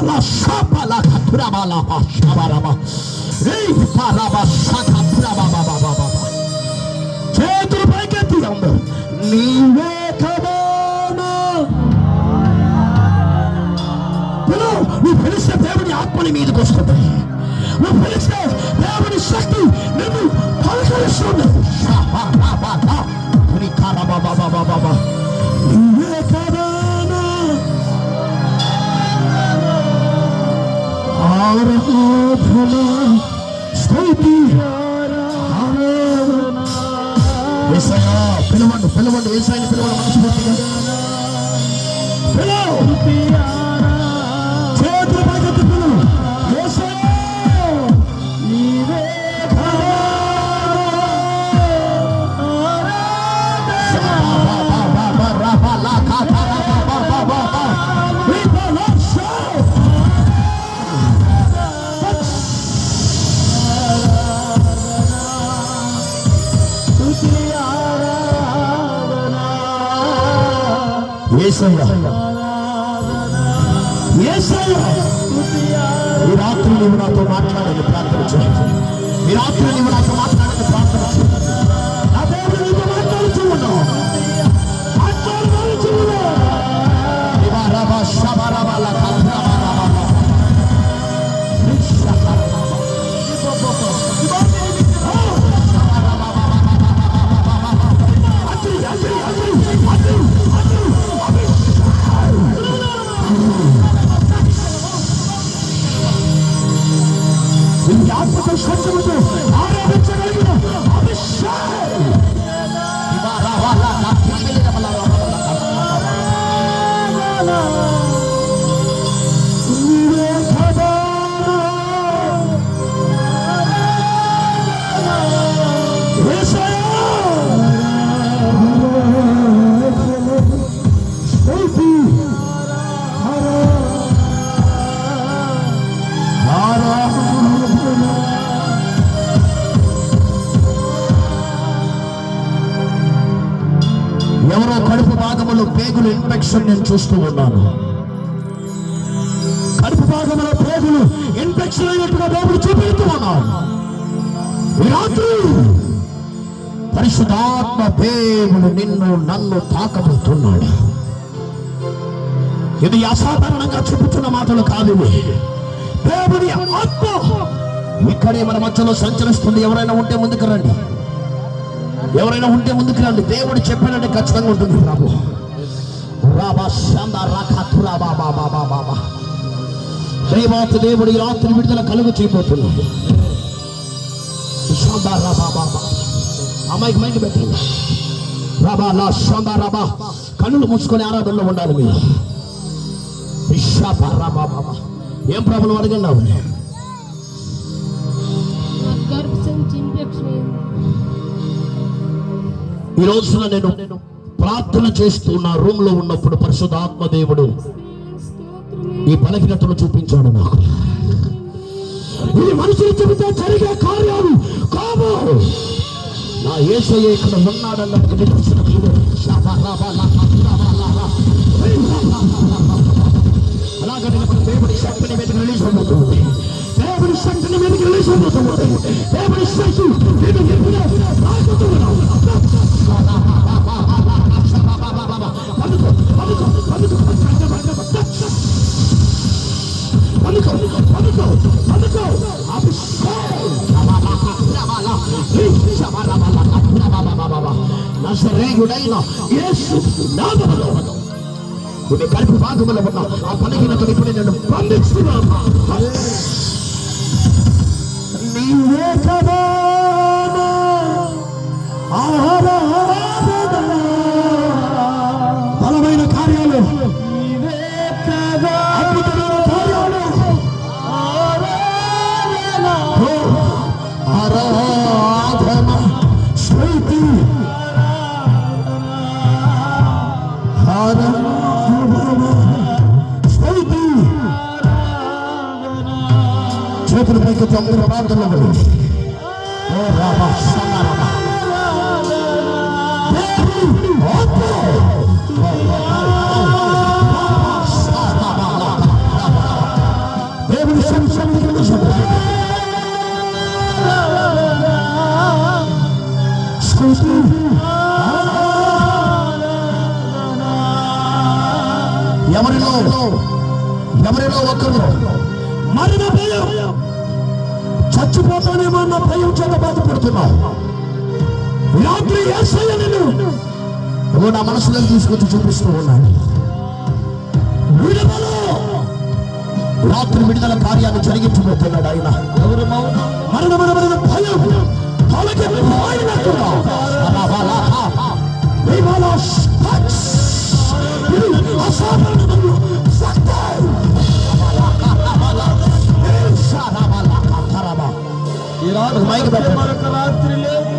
Rabala Shapala Katurabala Shabaraba Paraba Shakatrababa చేతులు పైకెత్తి అందరూ నీవే కదా నువ్వు పిలిస్తే దేవుని ఆత్మని మీదకి వస్తుంది. నువ్వు పిలిస్తే దేవుని శక్తి నువ్వు పలకరిస్తుంది. నీవే కదా ఆరాధన స్తుతి యేసయ్యా పిలవండి పిలవండి యేసయ్యని పిలవండి మనస్ఫూర్తిగా చేతులు పైకెత్తి పిలువు యేసయ్యా నీవే ఈ రాత్రి నీవు నాతో మాట్లాడాలని ప్రార్థన చేయండి. ఈ రాత్రి నీవు నాతో మాట్లాడాలని ప్రార్థన చేయండి. నా దేవుడు నీతో మాట్లాడుతూ ఉన్నావు. స్వచ్ఛమతో ఆరాధించగలిగిన అభిషేకం ఎవరో కడుపు భాగంలో పేగులు ఇన్ఫెక్షన్ నేను చూస్తూ ఉన్నాను. కడుపు భాగంలో పేగులు ఇన్ఫెక్షన్ అయినట్టుగా దేవుడు చూపెడుతూ ఉన్నాను. ఈ రాత్రి పరిశుద్ధాత్మ దేవుడు నిన్ను నన్ను తాకబోతున్నాడు. ఇది అసాధారణంగా చూపుతున్న మాటలు కాదు. దేవుని ఆత్మ ఇక్కడే మన మధ్యలో సంచరిస్తుంది. ఎవరైనా ఉంటే ముందుకు రండి. ఎవరైనా ఉంటే ముందుకు రండి. దేవుడు చెప్పాడంటే ఖచ్చితంగా ఉంటుంది. ప్రభు దైవాత్మ దేవుడు ఈ రాత్రి విడుదల కలుగు చేయబోతున్నాడు. అమ్మాయికి మైండ్ పెట్టండి. రాబా లా షందా రాబా కన్నులు మూసుకొని ఆరాధనలో ఉండాలి. మీరు ఏం ప్రాబ్లం అడగండి. ఈ రోజున నేను ప్రార్థన చేస్తున్న రూమ్ లో ఉన్నప్పుడు పరిశుద్ధాత్మ దేవుడు ఈ బలహీనతను చూపించాడు నాకు. ఇది మనుషులు చెబితే జరిగే కార్యాలు కావు. నా యేసయ్య ఇక్కడ ఉన్నాడన్నది నిదర్శన. అలాగే దేవుడి శక్తిని మీదకి రిలీజ్ అవుతుంది. దేవుడి శక్తిని మీదకి రిలీజ్ అవుతుంది. దేవుడి శక్తి కడుపు భాగంలో ఉన్న ఆ బలహీనతను ఇప్పుడు నేను బంధిస్తున్నాను. నీవే కదా బలమైన కార్యాలు, అద్భుతమైన కార్యాలు, ఆరాధన స్తుతి చేతులు పైకి తొమ్మిది ప్రాంతంలో ఎవరిలో ఒకరు మరణ భయం, చచ్చిపోతానేమో అన్న భయం చేత బాధపడుతున్నావు. రాత్రి యేసయ్య నిన్ను నా మనసులో తీసుకొచ్చి చూపిస్తూ ఉన్నాడు. విడుదల, రాత్రి విడుదల కార్యాన్ని జరిగించబోతున్నాడు ఆయన. మరణ భయం తొలగిపోయినట్టుగా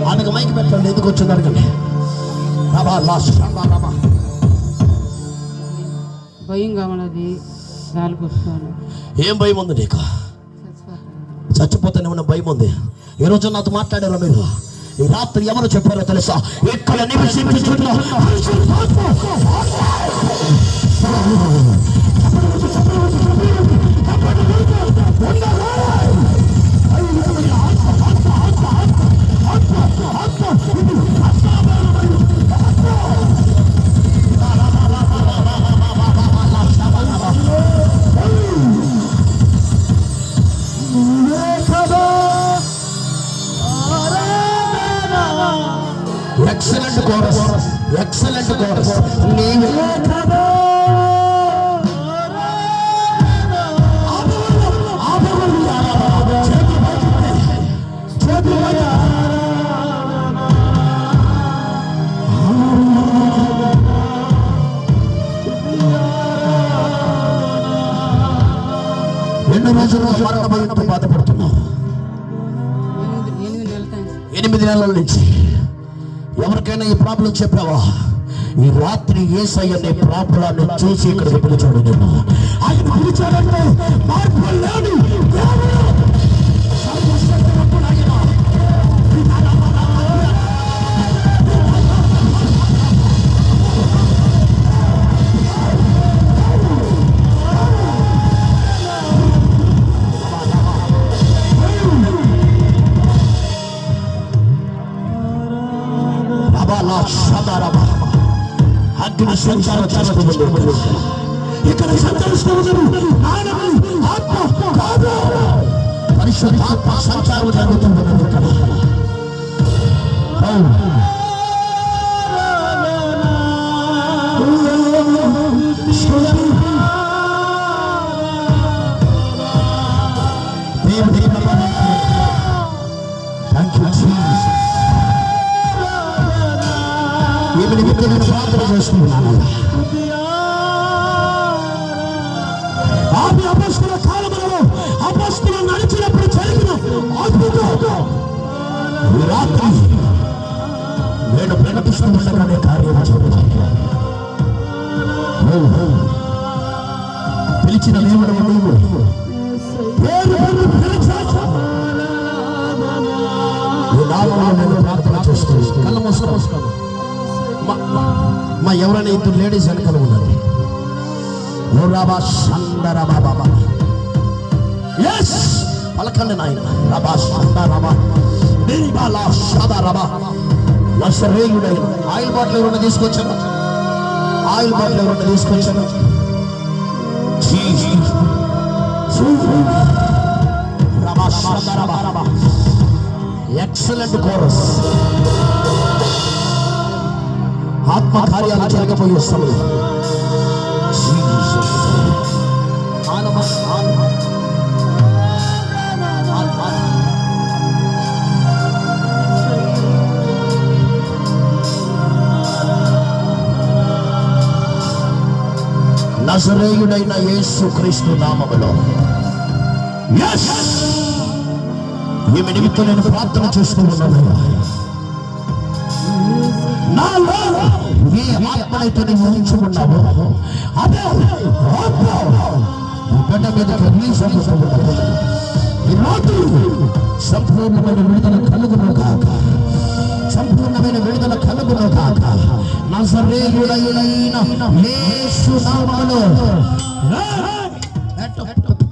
ఆమెకు మైకి పెట్టండి. ఎందుకు వచ్చింది కానీ భయం కావాలది. ఏం భయం ఉంది నీకు? చచ్చిపోతానే ఉన్న భయం ఉంది. ఈ రోజు నాతో మాట్లాడారో మీరు? ఈ రాత్రి ఎవరు చెప్పారో తెలుసా? ఇక్కడ నివసించుచున్న ఎక్సలెంట్ కోరస్ ఎన్ని రోజులు మరణ భయంతో బాధపడుతున్నావు? 8 నెలల నుంచి. ఎవరికైనా ఈ ప్రాబ్లం చెప్పావా? ఈ రాత్రి యేసయ్య నీ ప్రాబ్లాన్ని చూసి ఇక్కడికి పిలిచాడు. నేను ఆయన పిలిచాడంటే మార్పు లేదు. అగ్ని సంచారం చేస్తున్నారు. ఇక్కడ సంచరిస్తున్నారు. ఆత్మ కాదు, పరిశుద్ధాత్మ సంచారం జరుగుతున్నారు ఇక్కడ. నేను ప్రార్థన చేస్తున్నాను. ఆది అపొస్తలుల కాలములలో అపొస్తలులు నడిచినప్పుడు జరిగిన అద్భుతం ఈ రాత్రి నేను ప్రకటిస్తుండగానే కార్యం జరుగుతుంది. పిలిచిన దేవుడు నీవు పేరు నేను ప్రార్థన చేస్తున్నాను. కళ్ళ మూసుకోను. మా ఎవరైనా ఇద్దరు లేడీస్ వెనకాల ఉన్నారు. పలకండి నాయన. ఆయిల్ బాటిల్ ఎవరైనా తీసుకొచ్చాను? ఆయిల్ బాటిల్ ఎవరైనా తీసుకొచ్చాను? Excellent chorus. ఆత్మ కార్యాలు జరగబోయే సమయం. నజరేయుడైన యేసుక్రీస్తు నామములో ఈమె నిమిత్తం నేను ప్రార్థన చేస్తూ ఉన్నాను. నాలో ఏ ఆత్మనైతే నువ్వు ఉంచుకున్నావో అదే బిడ్డ మీదకి రిలీజ్ అవుతున్నావు. ఈ రాత్రి సంపూర్ణమైన విడుదల కలుగును కాక, సంపూర్ణమైన విడుదల కలుగును కాక. నజరేయుడైన యేసు నామములో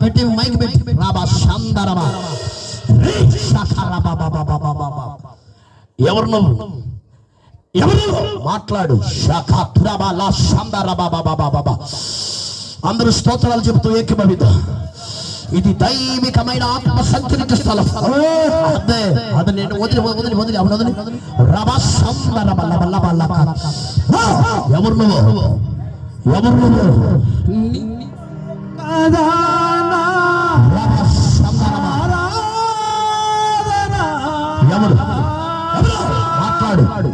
పెట్టి మైక్ పెట్టి రాబా శాందరబా ఎవరు నువ్వు? ఎవరు మాట్లాడు? అందరూ స్తోత్రాలు చెబుతూ ఏకీభవిద్దాం. ఇది దైవికమైన ఆత్మ సంచరిత స్థలం. అదే అది నేను వదిలి వదిలి వదిలి అవును వదిలి ఎవరు నువ్వు ఎవరు నువ్వు ఎవరు మాట్లాడు మాట్లాడు.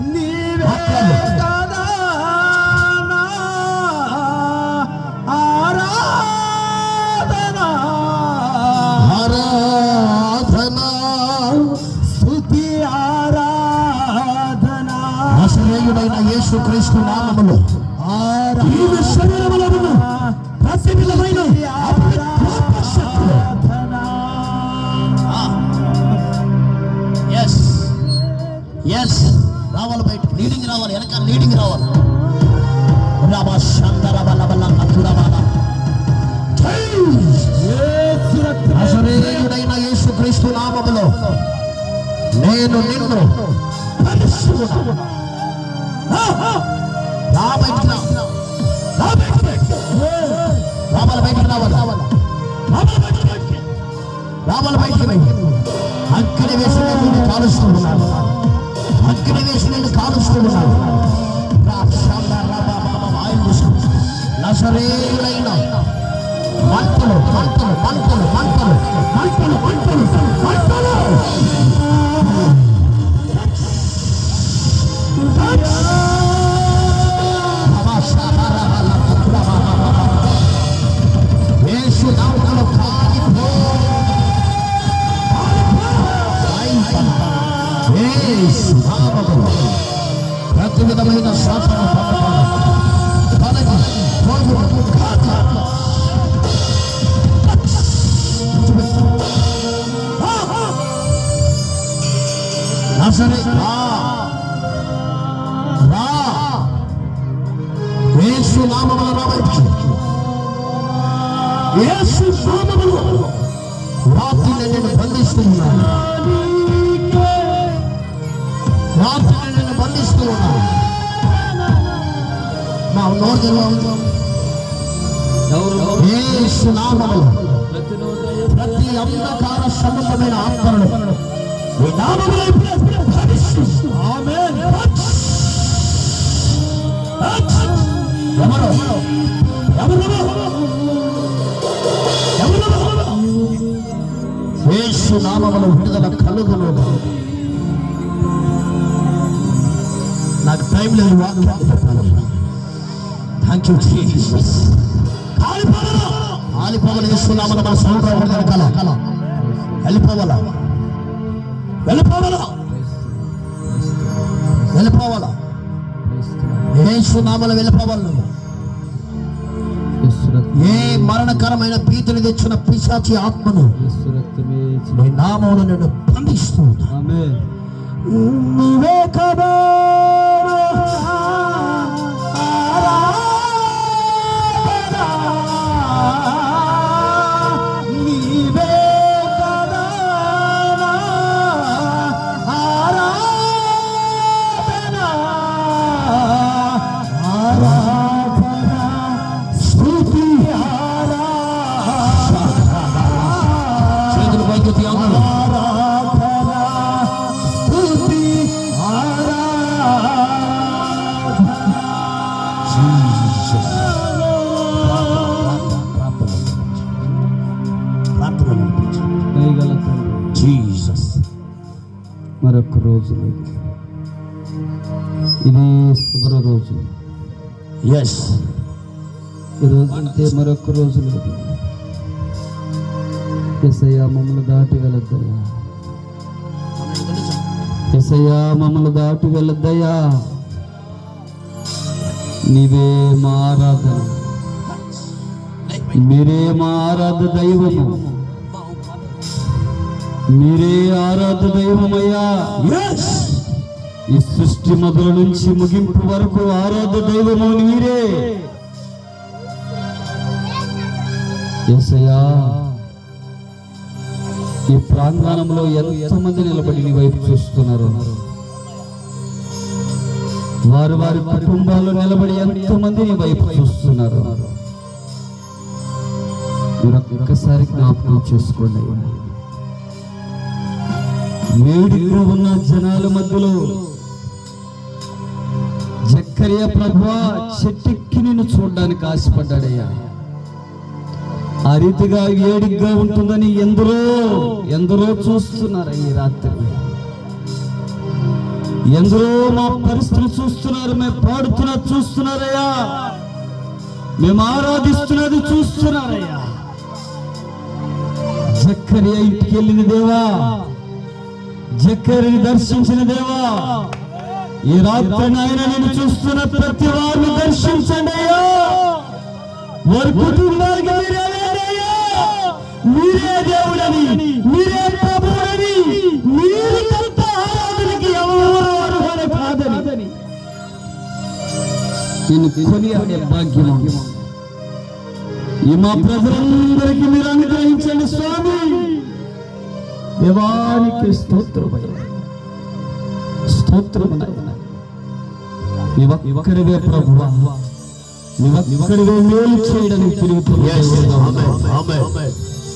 నజరేయుడైన యేసుక్రీస్తు నామములో ఈమె శరీరములో ఉన్న ప్రతి విధమైన అపవిత్రాత్మ శక్తులు రావాలి, బయట లీడింగ్ రావాలి, వెనకాల లీడింగ్ రావాలి. నజరేయుడైన యేసుక్రీస్తు నామములో నేను నిన్ను రావాలి బయటికి రావాలి బయటికి. అక్కడ వేసి నేను కాలుస్తూ ఉన్నాను, అక్కడ వేసి నేను కాలుస్తూ ఉన్నాను. నజరేయుడైన మంటలు మంటలు మంటలు మంటలు మంటలు మంటలు మంటలు ప్రతి విధమైన శాసన యేసు నామములో రాబట్టి యేసు నామములో రాత్రి నేను బంధిస్తూ ఉన్నాను, రాత్రి నేను బంధిస్తూ ఉన్నాను. మా నోరు తెరవండి. యేసు నామములో ప్రతి అంధకార సంబంధమైన ఆత్మలను ఈ నామములో ఆమేన్. ఎవరు యేసు నామములో విడుదల కలుగును. నాకు టైం లేదు వాక్యాన్ని చెప్పాలి. Thank you Jesus. ఆలిపోవాలి యేసు నామములో మన సౌండ్ కల వెళ్ళిపోవాలా వెళ్ళిపోవాలా వెళ్ళిపోవాలా యేసు నామములో వెళ్ళిపోవాలి. ఏ మరణకరమైన భీతిని తెచ్చిన పిశాచి ఆత్మను నీ నామములో నేను బంధిస్తూ నీవే కదా మరొక రోజు ఇది శుభ్ర రోజు. ఎస్, ఈరోజు అంటే మరొక రోజు లేదు. యేసయ్యా మమ్మల్ని దాటి వెళ్ళొద్దయ్యా, యేసయ్యా మమ్మల్ని దాటి వెళ్ళొద్దయ్యా. నీవే మా ఆరాధన, మీరే మా ఆరాధ దైవము, మీరే ఆరాధ దైవమయ్యా. ఈ సృష్టి మొదలు నుంచి ముగింపు వరకు ఆరాధ దైవము మీరే. యేసయ్యా, ఈ ప్రాంగణంలో ఎంతమంది నిలబడి నీ వైపు చూస్తున్నారు, వారి వారి కుటుంబాల్లో నిలబడి ఎంతమంది నీ వైపు చూస్తున్నారు. మీరు ఒక్కసారి జ్ఞాపకం చేసుకోండి అయ్యా. వేడిగా ఉన్న జనాల మధ్యలో జక్కరియా ప్రభువా చెట్టెక్కి నిన్ను చూడడానికి ఆశపడ్డాడయ్యా. ఆ రీతిగా వేడిగా ఉంటుందని ఎందరో చూస్తున్నారు ఈ రాత్రి. ఎందరో మా పరిస్థితులు చూస్తున్నారు, మేము పాడుతున్నది చూస్తున్నారయ్యా, మేము ఆరాధిస్తున్నది చూస్తున్నారయ్యా. జక్కరియా ఇంటికి వెళ్ళిన దేవా, జక్కరియని దర్శించిన దేవా, ఈ రాత్రి నాయన నేను చూస్తున్న ప్రతి వారిని దర్శించండి అయ్యా. వారి కుటుంబానికి మీరే దేవుడని, మీరే ప్రభువుని, మీరు తప్ప ఆరాధనకి ఎవరు అర్హులు కాదని నిన్ను కొనియాడే భాగ్యము ఈ మా ప్రజలందరికీ మీరు అనుగ్రహించండి స్వామి. దేవానికి స్తోత్రమయ్యా, స్తోత్రము నాయనా. నీవొక్కడివే ప్రభువా, నీవొక్కడివే మేలు చేయడానికి తిరుగుతున్నా,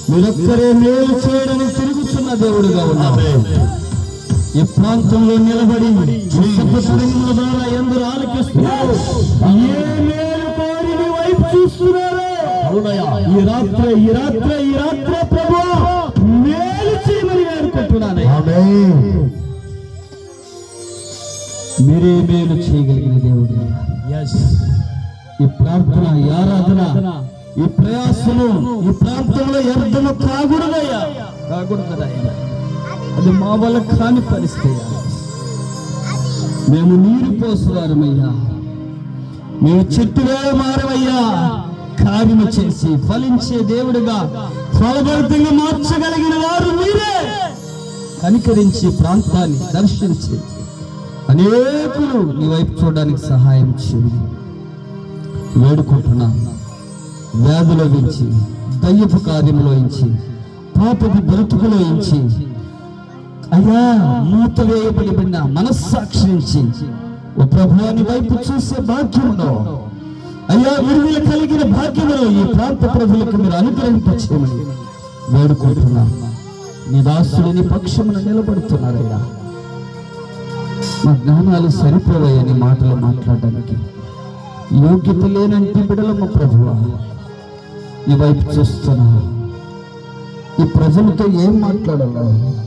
మీరొక్కరే మేలు చేయడానికి తిరుగుతున్న దేవుడుగా ఉన్నావు. ఈ ప్రాంతంలో నిలబడి ద్వారా ఎందరో ఆలకిస్తున్నారు, ఏ మేలు కోరి నీ వైపు చూస్తున్నారు. ఈ రాత్రే ప్రభువా మేలు చేయమని వేడుకుంటున్నాను. మీరే మేలు చేయగలిగిన దేవుడు. ఈ ప్రార్థన, ఈ ఆరాధన, ఈ ప్రయాసము ఈ ప్రాంతంలో వ్యర్థము కాకూడదయ్యా. అది మా వల్ల కాని పరిస్థితి. మేము నీరు పోసేవారమయ్యా, మేము చెట్టుగా మారవయ్యా. కార్యము చేసి ఫలించే దేవుడిగా, ఫలభరితంగా మార్చగలిగిన వారు మీరే. కనికరించి ప్రాంతాన్ని దర్శించి అనేకులు నీ వైపు చూడడానికి సహాయం చేయండి వేడుకుంటున్నాను. వ్యాధులో ఇంచి, దయ్యపు కార్యంలో ఇంచి, పాపపు బ్రతుకులో ఇంచి అయ్యా మూత వేయబడిన మనస్సాక్షి నుంచి ఓ ప్రభువాని వైపు చూసే భాగ్యములో అయ్యా విడుదల కలిగిన భాగ్యములో ఈ ప్రాంత ప్రజలకు మీరు అనుగ్రహింపచేయమని వేడుకుంటున్నాను. నీ దాసుడిని పక్షమున నిలబడుతున్నారయ్యా. మా జ్ఞానాలు సరిపోయాయని మాటలు మాట్లాడడానికి యోగ్యత లేనంటి బిడలమ్మ ప్రభువా, ఈ వైపు చూస్తున్నా. ఈ ప్రజలతో ఏం మాట్లాడాలా?